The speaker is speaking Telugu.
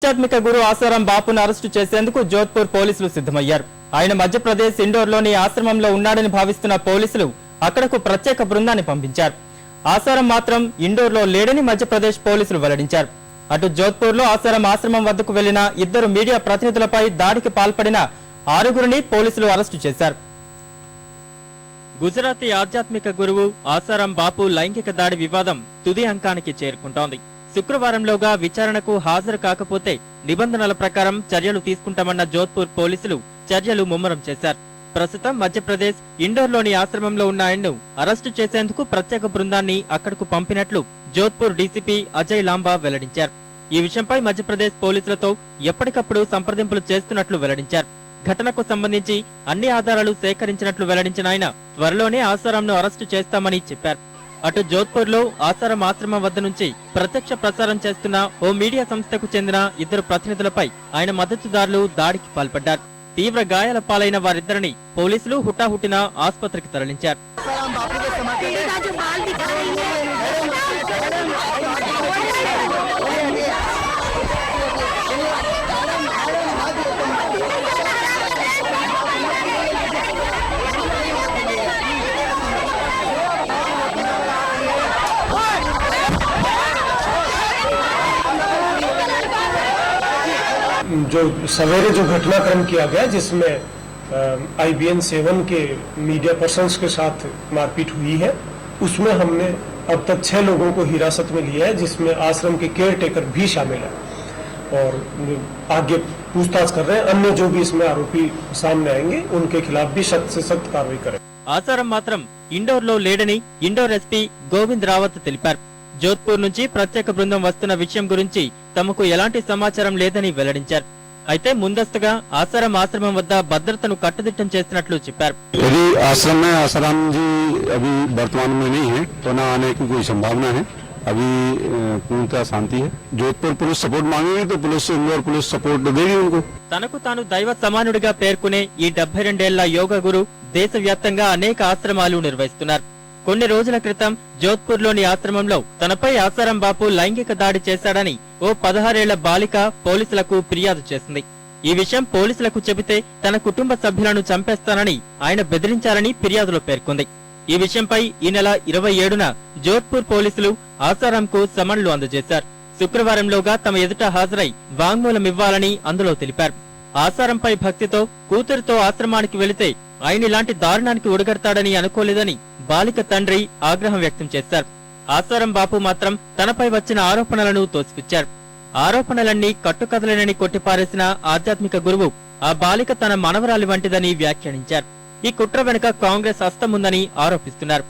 ఆధ్యాత్మిక గురు ఆసారాం బాపును అరెస్టు చేసేందుకు జోధ్పూర్ పోలీసులు సిద్ధమయ్యారు. ఆయన మధ్యప్రదేశ్ ఇండోర్లోని ఆశ్రమంలో ఉన్నాడని భావిస్తున్న పోలీసులు అక్కడకు ప్రత్యేక బృందాన్ని పంపించారు. ఆసారాం మాత్రం ఇండోర్లో లేడని మధ్యప్రదేశ్ పోలీసులు వెల్లడించారు. అటు జోధ్పూర్లో ఆసారాం ఆశ్రమం వద్దకు వెళ్లిన 2 మీడియా ప్రతినిధులపై దాడికి పాల్పడిన 6గురిని పోలీసులు అరెస్టు చేశారు. గుజరాతీ ఆధ్యాత్మిక గురువు ఆసారాం బాపు లైంగిక దాడి వివాదం తుది అంకానికి చేరుకుంటోంది. శుక్రవారంలోగా విచారణకు హాజరు కాకపోతే నిబంధనల ప్రకారం చర్యలు తీసుకుంటామన్న జోధ్పూర్ పోలీసులు చర్యలు ముమ్మరం చేశారు. ప్రస్తుతం మధ్యప్రదేశ్ ఇండోర్లోని ఆశ్రమంలో ఉన్న ఆయన్ను అరెస్టు చేసేందుకు ప్రత్యేక బృందాన్ని అక్కడకు పంపినట్లు జోధ్పూర్ డీసీపీ అజయ్ లాంబా వెల్లడించారు. ఈ విషయంపై మధ్యప్రదేశ్ పోలీసులతో ఎప్పటికప్పుడు సంప్రదింపులు చేస్తున్నట్లు వెల్లడించారు. ఘటనకు సంబంధించి అన్ని ఆధారాలు సేకరించినట్లు వెల్లడించిన ఆయన త్వరలోనే ఆసారాంను అరెస్టు చేస్తామని చెప్పారు. అటు జోధ్పూర్లో ఆసారాం ఆశ్రమం వద్ద నుంచి ప్రత్యక్ష ప్రసారం చేస్తున్న ఓ మీడియా సంస్థకు చెందిన 2 ప్రతినిధులపై ఆయన మద్దతుదారులు దాడికి పాల్పడ్డారు. తీవ్ర గాయాల పాలైన వారిద్దరిని పోలీసులు హుటాహుటిన ఆసుపత్రికి తరలించారు. जो सवेरे जो घटनाक्रम किया गया जिसमें IBN 7 के मीडिया पर्सन्स के साथ मारपीट हुई है, उसमें हमने अब तक 6 लोगों को हिरासत में लिया है, जिसमें आश्रम के केयर टेकर भी शामिल है और आगे पूछताछ कर रहे हैं। अन्य जो भी इसमें आरोपी सामने आएंगे उनके खिलाफ भी सख्त से सख्त कार्रवाई करें। ఆసారాం మాత్రం ఇండోర్లో లేడని ఇండోర్ ఎస్పీ గోవింద్ రావత్ తెలిపారు. జోధ్పూర్ నుంచి ప్రత్యేక బృందం వస్తున్న విషయం గురించి తమకు ఎలాంటి సమాచారం లేదని వెల్లడించారు. అయితే ముందస్తుగా ఆసారాం ఆశ్రమం వద్ద భద్రతను కట్టుదిట్టం చేస్తున్నట్లు చెప్పారు. यदि आश्रम में आसाराम जी अभी वर्तमान में नहीं है तो न आने की कोई संभावना है। अभी पूर्णतः शांति है। जोधपुर पुलिस सपोर्ट मांगेगी तो पुलिस इंदौर पुलिस सपोर्ट देगी उनको। తనకు తాను దైవ సమానుడిగా పేర్కొనే ఈ 72 ఏళ్ల యోగ గురు దేశవ్యాప్తంగా అనేక ఆశ్రమాలు నిర్వహిస్తున్నారు. కొన్ని రోజుల క్రితం జోధ్పూర్లోని ఆశ్రమంలో తనపై ఆసారాం బాపు లైంగిక దాడి చేశాడని ఓ 16 ఏళ్ల బాలిక పోలీసులకు ఫిర్యాదు చేసింది. ఈ విషయం పోలీసులకు చెబితే తన కుటుంబ సభ్యులను చంపేస్తానని ఆయన బెదిరించారని ఫిర్యాదులో పేర్కొంది. ఈ విషయంపై ఈ నెల 27న జోధ్పూర్ పోలీసులు ఆసారాంకు సమన్లు అందజేశారు. శుక్రవారంలోగా తమ ఎదుట హాజరై వాంగ్మూలమివ్వాలని అందులో తెలిపారు. ఆసారంపై భక్తితో కూతురుతో ఆశ్రమానికి వెళితే ఆయన ఇలాంటి దారుణానికి ఒడిగడతాడని అనుకోలేదని బాలిక తండ్రి ఆగ్రహం వ్యక్తం చేశారు. ఆసారాం బాపు మాత్రం తనపై వచ్చిన ఆరోపణలను తోసిపుచ్చారు. ఆరోపణలన్నీ కట్టుకథలేనని కొట్టిపారేసిన ఆధ్యాత్మిక గురువు ఆ బాలిక తన మనవరాలి వంటిదని వ్యాఖ్యానించారు. ఈ కుట్ర వెనుక కాంగ్రెస్ హస్తముందని ఆరోపిస్తున్నారు.